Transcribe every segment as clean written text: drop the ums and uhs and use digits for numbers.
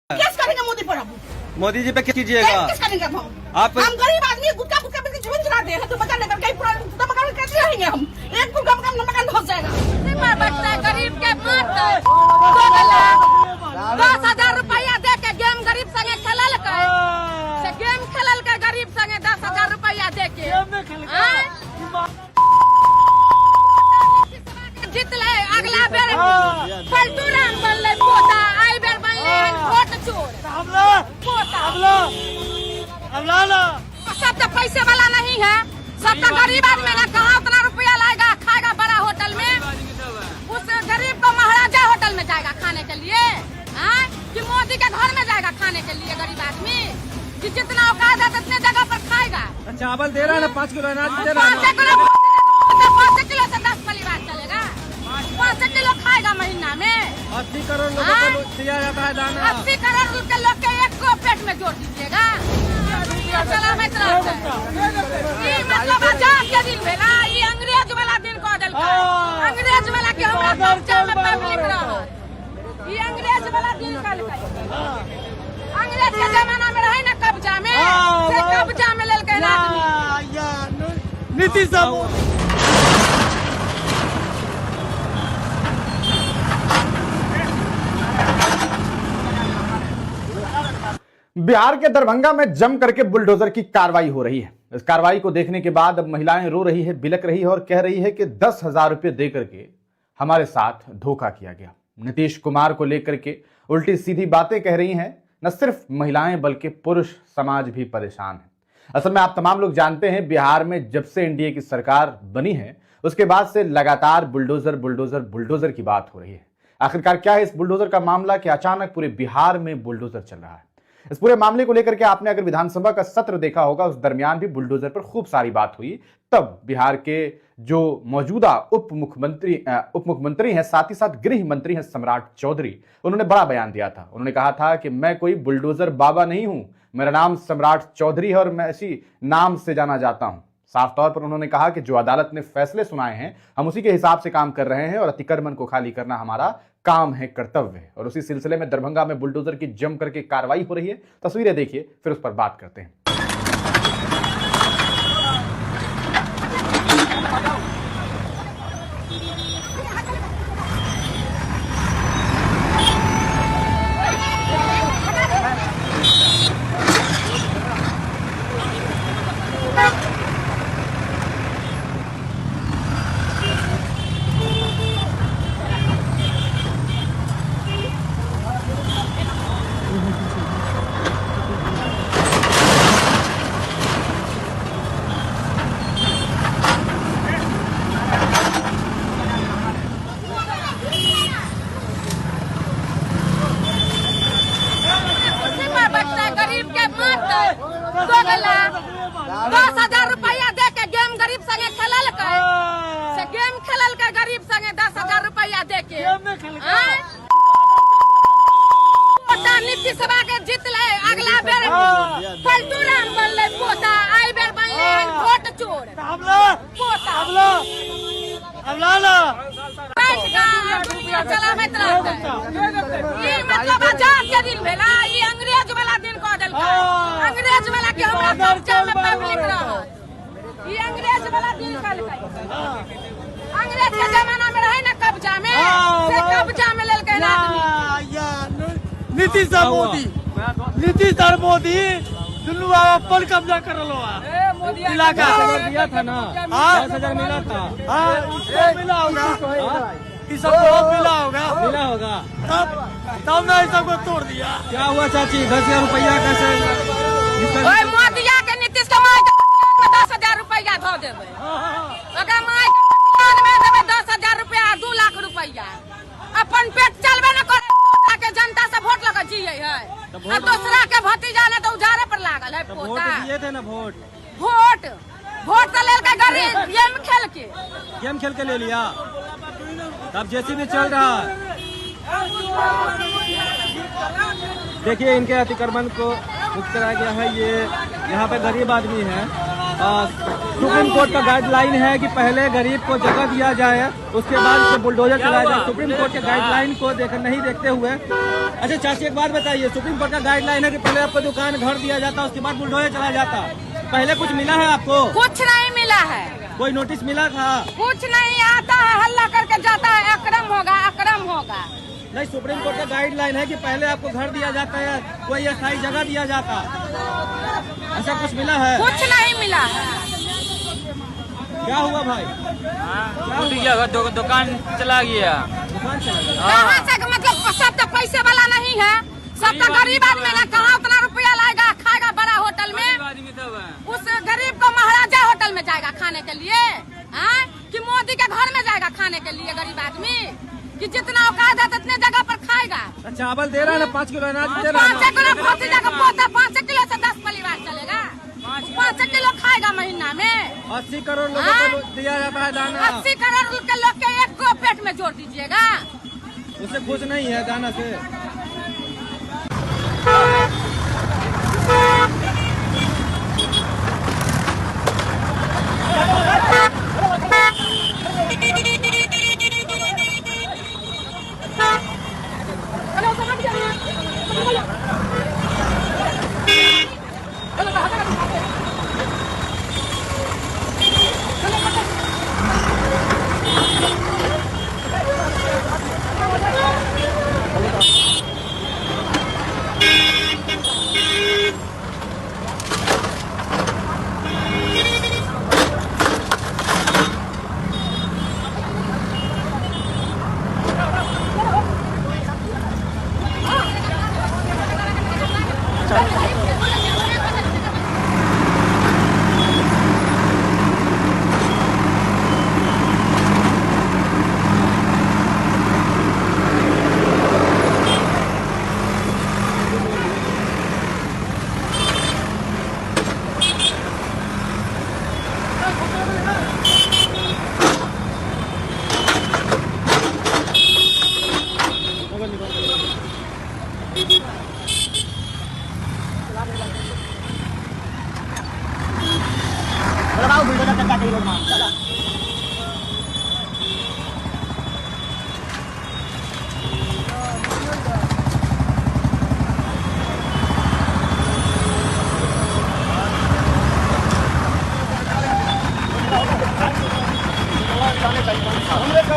Case करेंगे मोदी पर अब। मोदी जी पे क्या कीजिएगा केस करेंगे हम गरीब आदमी गुटका फुटका पे जीवन चला दे हैं तो बचा लेकर कहीं पुराना मकान कैसे रहेंगे हम। एक फुटका मकान धस जाएगा। बचता है गरीब के मत 10,000 रुपया दे के गेम गरीब संगे खेलल के गेम खेलल के गरीब संगे 10,000 रुपया दे के जीत ले अगला बेर पलटू राम बनले पोता आई बेर बनले वोट चोर सब तो पैसे वाला नहीं है, सब तो गरीब आदमी है। कहाँ उतना रुपया लाएगा खाएगा बड़ा होटल में, उस गरीब को महाराजा होटल में जाएगा खाने के लिए कि मोदी के घर में जाएगा खाने के लिए गरीब आदमी कि जितना औकात है उतने जगह पर खाएगा। चावल दे रहा है ना 5 किलो अनाज दे रहा है 5 किलो से 10 परिवार चलेगा, 5 किलो खाएगा महीना में। 80 करोड़ लोगों को दिया जाता है दाना। 80 करोड़ के लोग के एक को पेट में जोड़ दीजिएगा। सलामत रहता है मतलब आजाद के दिन भेला ये अंग्रेज वाला दिन कह दिल अंग्रेज वाला के हमरा कब्जा में पब्लिक रहल ये अंग्रेज वाला दिन कल अंग्रेज के जमाना में रहे ना कब्जा में से कब्जा में लेल के नीतीश साहब बिहार के दरभंगा में जम करके बुलडोजर की कार्रवाई हो रही है। इस कार्रवाई को देखने के बाद अब महिलाएं रो रही है, बिलक रही है और कह रही है कि 10,000 रुपये दे करके हमारे साथ धोखा किया गया। नीतीश कुमार को लेकर के उल्टी सीधी बातें कह रही हैं। न सिर्फ महिलाएं बल्कि पुरुष समाज भी परेशान है। असल में आप तमाम लोग जानते हैं बिहार में जब से एनडीए की सरकार बनी है उसके बाद से लगातार बुलडोजर बुलडोजर बुलडोजर की बात हो रही है। आखिरकार क्या है इस बुलडोजर का मामला कि अचानक पूरे बिहार में बुलडोजर चल रहा है। इस पूरे मामले को लेकर के आपने अगर विधानसभा का सत्र देखा होगा उस दरमियान भी बुलडोजर पर खूब सारी बात हुई। तब बिहार के जो मौजूदा उप मुख्यमंत्री हैं साथ ही साथ गृह मंत्री हैं सम्राट चौधरी, उन्होंने बड़ा बयान दिया था। उन्होंने कहा था कि मैं कोई बुलडोजर बाबा नहीं हूं, मेरा नाम सम्राट चौधरी है और मैं इसी नाम से जाना जाता हूं। साफ तौर पर उन्होंने कहा कि जो अदालत ने फैसले सुनाए हैं हम उसी के हिसाब से काम कर रहे हैं और अतिक्रमण को खाली करना हमारा काम है, कर्तव्य है। और उसी सिलसिले में दरभंगा में बुलडोजर की जम करके कार्रवाई हो रही है। तस्वीरें देखिए फिर उस पर बात करते हैं। गरीब के मत 10,000 रुपया दे के गेम गरीब संगे खेलल के गेम खेलल के गरीब संगे 10,000 रुपया दे के नीतीश के जीत ले अगला बेर पलटू राम बनले पोता आई बेर बनले वोट चोर सलामत रहता है ये मतलब आजाद के दिन भेला ये अंग्रेज वाला दिन कह दिल अंग्रेज वाला के हमरा कब्जा में पब्लिक रहल ये अंग्रेज वाला दिन कल अंग्रेज के जमाना में रहे ना कब्जा में से कब्जा में लेल के नीतीश और मोदी दुनू अपन कब्जा कर लो इलाका दिया था ना 10,000 मिला था मिला होगा ये सब मिला होगा तब ना इस सबको तोड़ दिया। क्या हुआ चाची 10,000 रुपया कैसे मोदिया के नीतीश कुमार 10,000 रुपया धो देवे अगर माय में देवे 10,000 रुपया 2 लाख रुपया अपन पेट चलबे न करे के जनता से वोट लगा जिए है दूसरा के भतीजा ने तो उजारे पर लागल है पोता दिए थे ना वोट तो लेल के गरीब गेम खेल के ले लिया तब जैसे भी चल रहा है। देखिए इनके अतिक्रमण को मुक्त कराया गया है। ये यहाँ पे गरीब आदमी है सुप्रीम कोर्ट का गाइडलाइन है कि पहले गरीब को जगह दिया जाए, उसके बाद उसे बुलडोजर चलाया जाए। सुप्रीम कोर्ट के गाइडलाइन को नहीं देखते हुए। अच्छा चाची एक बात बताइए, सुप्रीम कोर्ट का गाइडलाइन है कि पहले आपको दुकान घर दिया जाता, उसके बाद बुलडोजर चलाया जाता। पहले कुछ मिला है आपको? कुछ नहीं मिला है। कोई नोटिस मिला था? कुछ नहीं, आता है हल्ला करके जाता है, अक्रम होगा अक्रम होगा। नहीं, सुप्रीम कोर्ट का गाइडलाइन है कि पहले आपको घर दिया जाता है, कोई अस्थायी जगह दिया जाता। ऐसा कुछ मिला है? कुछ नहीं मिला है। क्या हुआ भाई? दुकान चला गया। दुकान चला गया? कहाँ से मतलब सब तो पैसे वाला नहीं है, सब तो गरीब आदमी है। कहाँ उतना रुपया लाएगा, खाएगा बड़ा होटल में? उस गरीब को महाराजा होटल में जाएगा खाने के लिए, कि मोदी के घर में जाएगा खाने के लिए गरीब आदमी? कि जितना औकात है उतने जगह पर खाएगा। चावल दे रहा है ना, 5 किलो अनाज दे रहा है। 5 किलो से 10 परिवार चलेगा। 5 किलो खाएगा महीना में। 80 करोड़ लोगों को दिया जाता है दाना। 80 करोड़ के लोग के एक को पेट में जोड़ दीजिएगा। उसे खुश नहीं है दाना से।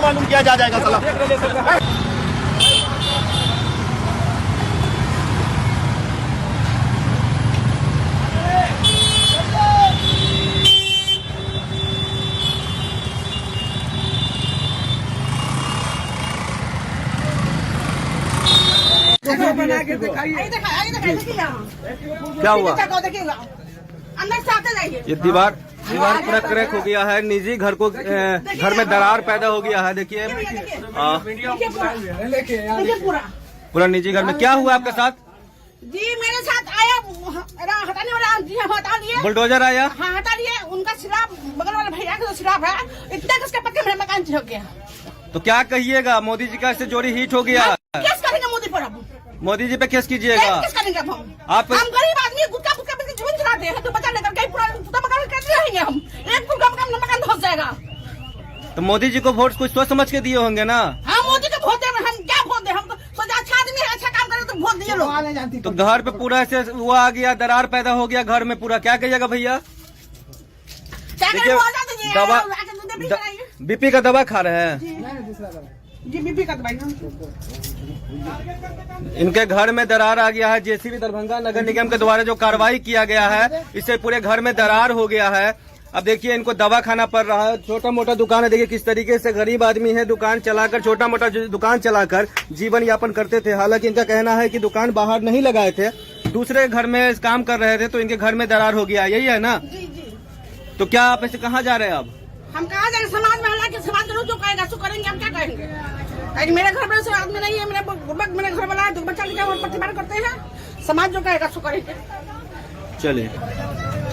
मालूम किया जा जाएगा साला। बना के दिखाइए। क्या हुआ? अंदर से आते जाइए। ये दीवार पूरा क्रैक हो गया है। निजी घर को घर में दरार पैदा हो गया है। देखिए पूरा निजी घर में। क्या हुआ आपके साथ? जी मेरे साथ आया हटाने वाला जी हटा दिए। बुलडोजर आया? हाँ हटा दिए। उनका सिराब बगल वाले भैया का सिराब है, इतना किसके पक्के मेरा मकान हो गया। तो क्या कहिएगा? मोदी जी का इससे जोड़ी हिट हो गया। केस करेंगे मोदी पर। अब मोदी जी पे केस कीजिएगा। केस करेंगे अब आप हम गरीब आदमी गुटका फुटका पे जीवन चलाते हैं, तो बचा लेकर कहीं पूरा मकान कैसे रहेंगे हम? एक फुटका मकान धस जाएगा। तो मोदी जी को वोट कुछ सोच समझ के दिए होंगे ना? हाँ मोदी को वोट दे, हम क्या वोट दे? हम तो सोचा अच्छा आदमी है, अच्छा काम करे तो वोट दिए लोग। तो घर पे पूरा ऐसे वो आ गया, दरार पैदा हो गया घर में पूरा। क्या कहिएगा भैया? दवा बीपी का दवा खा रहे हैं जी, बीपी का दवाई। इनके घर में दरार आ गया है। जेसीबी दरभंगा नगर निगम के द्वारा जो कार्रवाई किया गया है, इससे पूरे घर में दरार हो गया है। अब देखिए इनको दवा खाना पड़ रहा है। छोटा मोटा दुकान है, देखिए किस तरीके से गरीब आदमी है, दुकान चलाकर छोटा मोटा दुकान चलाकर जीवन यापन करते थे। हालांकि इनका कहना है कि दुकान बाहर नहीं लगाए थे, दूसरे घर में काम कर रहे थे, तो इनके घर में दरार हो गया। यही है ना? जी जी। तो क्या आप ऐसे कहाँ जा रहे हैं अब? हम कहाँ जाएंगे? समाज में हालांकि समाज जो कहेगा सो करेंगे, हम क्या करेंगे? मेरे घर में से आदमी नहीं है, मेरे घर वाला है, बच्चा लिखा प्रतिमार करते हैं, समाज जो कहेगा सो करेंगे। चलिए,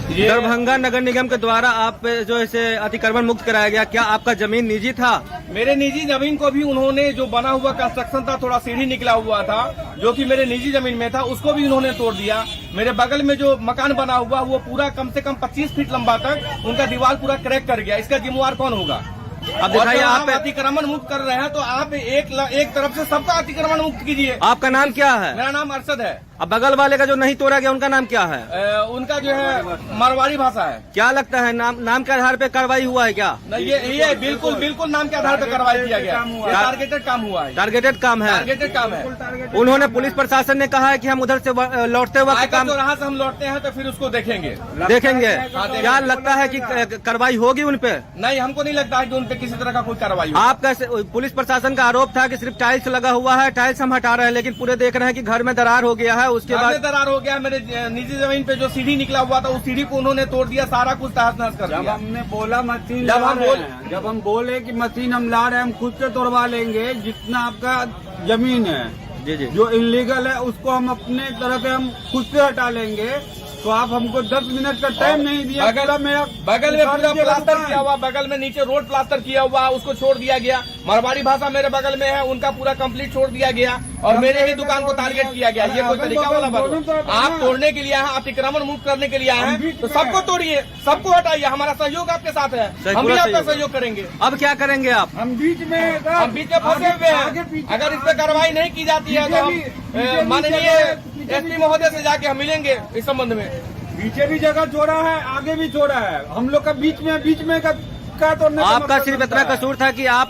दरभंगा नगर निगम के द्वारा आप पे जो इसे अतिक्रमण मुक्त कराया गया, क्या आपका जमीन निजी था? मेरे निजी जमीन को भी उन्होंने, जो बना हुआ कंस्ट्रक्शन था, थोड़ा सीढ़ी निकला हुआ था जो कि मेरे निजी जमीन में था, उसको भी उन्होंने तोड़ दिया। मेरे बगल में जो मकान बना हुआ वो पूरा कम से कम 25 फीट लंबा तक उनका दीवार पूरा क्रैक कर गया। इसका जिम्मेवार कौन होगा? अब दिखाइए, आप अतिक्रमण मुक्त कर रहे हैं तो आप एक तरफ से सबका अतिक्रमण मुक्त कीजिए। आपका नाम क्या है? मेरा नाम अरशद है। अब बगल वाले का जो नहीं तोड़ा गया उनका नाम क्या है? उनका जो है मारवाड़ी भाषा है। क्या लगता है नाम के आधार पे कार्रवाई हुआ है क्या? नहीं, ये बिल्कुल नाम के आधार पर कार्रवाई किया गया। टारगेटेड काम हुआ है। टारगेटेड काम है। टारगेटेड काम है। उन्होंने पुलिस प्रशासन ने कहा है कि हम उधर से लौटते वक्त काम यहाँ से हम लौटते हैं तो फिर उसको देखेंगे। क्या लगता है कि कार्रवाई होगी उन पे? नहीं, हमको नहीं लगता है कि उन पे किसी तरह का कोई कार्रवाई हो। आप कैसे? पुलिस प्रशासन का आरोप था कि सिर्फ टाइल्स लगा हुआ है, टाइल्स हम हटा रहे हैं, लेकिन पूरे देख रहे हैं कि घर में दरार हो गया है। उसके बाद दरार हो गया। मेरे निजी जमीन पे जो सीढ़ी निकला हुआ था उस सीढ़ी को उन्होंने तोड़ दिया, सारा कुछ तहस नहस कर दिया। जब हमने बोला मशीन जब हम बोले कि मशीन हम ला रहे हैं, हम खुद से तोड़वा लेंगे, जितना आपका जमीन है जी जो इलीगल है उसको हम अपने तरफ से हम खुद से हटा लेंगे। तो आप हमको 10 मिनट का टाइम नहीं दिया। बगल में पूरा प्लास्टर किया हुआ, बगल में नीचे रोड प्लास्टर किया हुआ, उसको छोड़ दिया गया। मारवाड़ी भाषा मेरे बगल में है, उनका पूरा कंप्लीट छोड़ दिया गया और मेरे ही दुकान को टारगेट किया गया। ये कोई तरीका वाला बात? आप तोड़ने के लिए आए हैं, अतिक्रमण मुक्त करने के लिए आए हैं तो सबको तोड़िए, सबको हटाइए। हमारा सहयोग आपके साथ है, हम भी आपका सहयोग करेंगे। अब क्या करेंगे आप? हम बीच में फंसे हुए हैं। अगर इस पर कार्रवाई नहीं की जाती है तो हम माननीय एसपी महोदय से जाके हम मिलेंगे इस संबंध में। पीछे भी जगह छोड़ा है, आगे भी छोड़ा है, हम लोग का बीच में का तोड़ने। आपका सिर्फ इतना कसूर था कि आप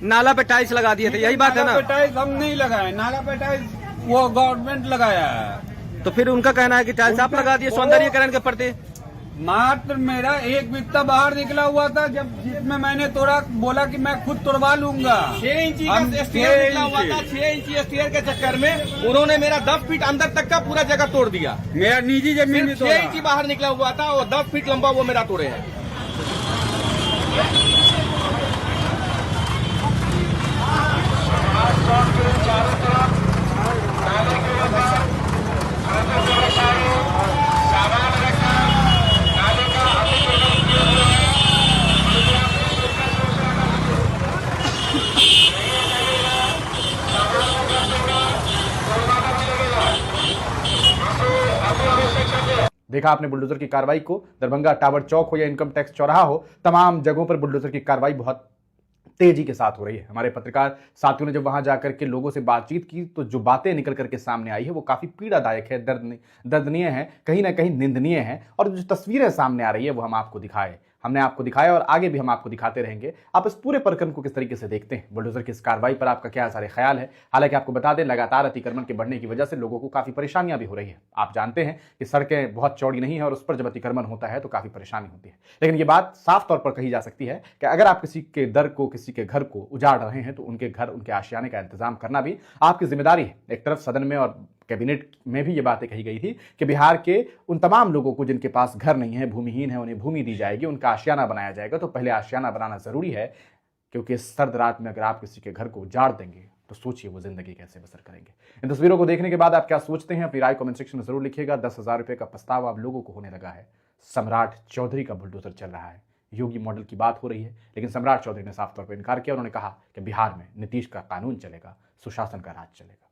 नाला पे टाइल्स लगा दिए थे, यही बात है ना? नाला पे टाइल्स हम नहीं लगाए, नाला पे टाइल्स वो गवर्नमेंट लगाया है। तो फिर उनका कहना है कि टाइल्स आप लगा दिए सौंदर्यीकरण के प्रति। मात्र मेरा एक बिस्ता बाहर निकला हुआ था, जब जिसमें मैंने तोड़ा, बोला कि मैं खुद तोड़वा लूंगा। 6 इंची का स्टेयर निकला हुआ था। 6 इंची स्टेयर के चक्कर में उन्होंने मेरा 10 फीट अंदर तक का पूरा जगह तोड़ दिया। मेरा निजी जमीन में 6 इंची बाहर निकला हुआ था और 10 फीट लंबा वो मेरा तोड़े है। देखा आपने बुलडोजर की कार्रवाई को। दरभंगा टावर चौक हो या इनकम टैक्स चौराहा हो, तमाम जगहों पर बुलडोजर की कार्रवाई बहुत तेजी के साथ हो रही है। हमारे पत्रकार साथियों ने जब वहां जाकर के लोगों से बातचीत की तो जो बातें निकल करके सामने आई है वो काफी पीड़ादायक है, दर्दनीय है, कहीं ना कहीं निंदनीय है। और जो तस्वीरें सामने आ रही है वो हमने आपको दिखाया और आगे भी हम आपको दिखाते रहेंगे। आप इस पूरे प्रकरण को किस तरीके से देखते हैं, बुलडोजर की इस कार्रवाई पर आपका क्या सारे ख्याल है? हालांकि आपको बता दें, लगातार अतिक्रमण के बढ़ने की वजह से लोगों को काफी परेशानियां भी हो रही है। आप जानते हैं कि सड़कें बहुत चौड़ी नहीं है और उस पर जब अतिक्रमण होता है तो काफी परेशानी होती है। लेकिन ये बात साफ तौर पर कही जा सकती है कि अगर आप किसी के दर को, किसी के घर को उजाड़ रहे हैं तो उनके घर, उनके आशियाने का इंतजाम करना भी आपकी जिम्मेदारी है। एक तरफ सदन में और कैबिनेट में भी ये बातें कही गई थी कि बिहार के उन तमाम लोगों को जिनके पास घर नहीं है, भूमिहीन है, उन्हें भूमि दी जाएगी, उनका आशियाना बनाया जाएगा। तो पहले आशियाना बनाना जरूरी है, क्योंकि इस सर्द रात में अगर आप किसी के घर को उजाड़ देंगे तो सोचिए वो जिंदगी कैसे बसर करेंगे। इन तस्वीरों को देखने के बाद आप क्या सोचते हैं, अपनी राय कमेंट सेक्शन में जरूर लिखिएगा। 10,000 रुपए का पछतावा आप लोगों को होने लगा है। सम्राट चौधरी का बुलडोजर चल रहा है, योगी मॉडल की बात हो रही है, लेकिन सम्राट चौधरी ने साफ तौर पर इनकार किया। उन्होंने कहा कि बिहार में नीतीश का कानून चलेगा, सुशासन का राज चलेगा।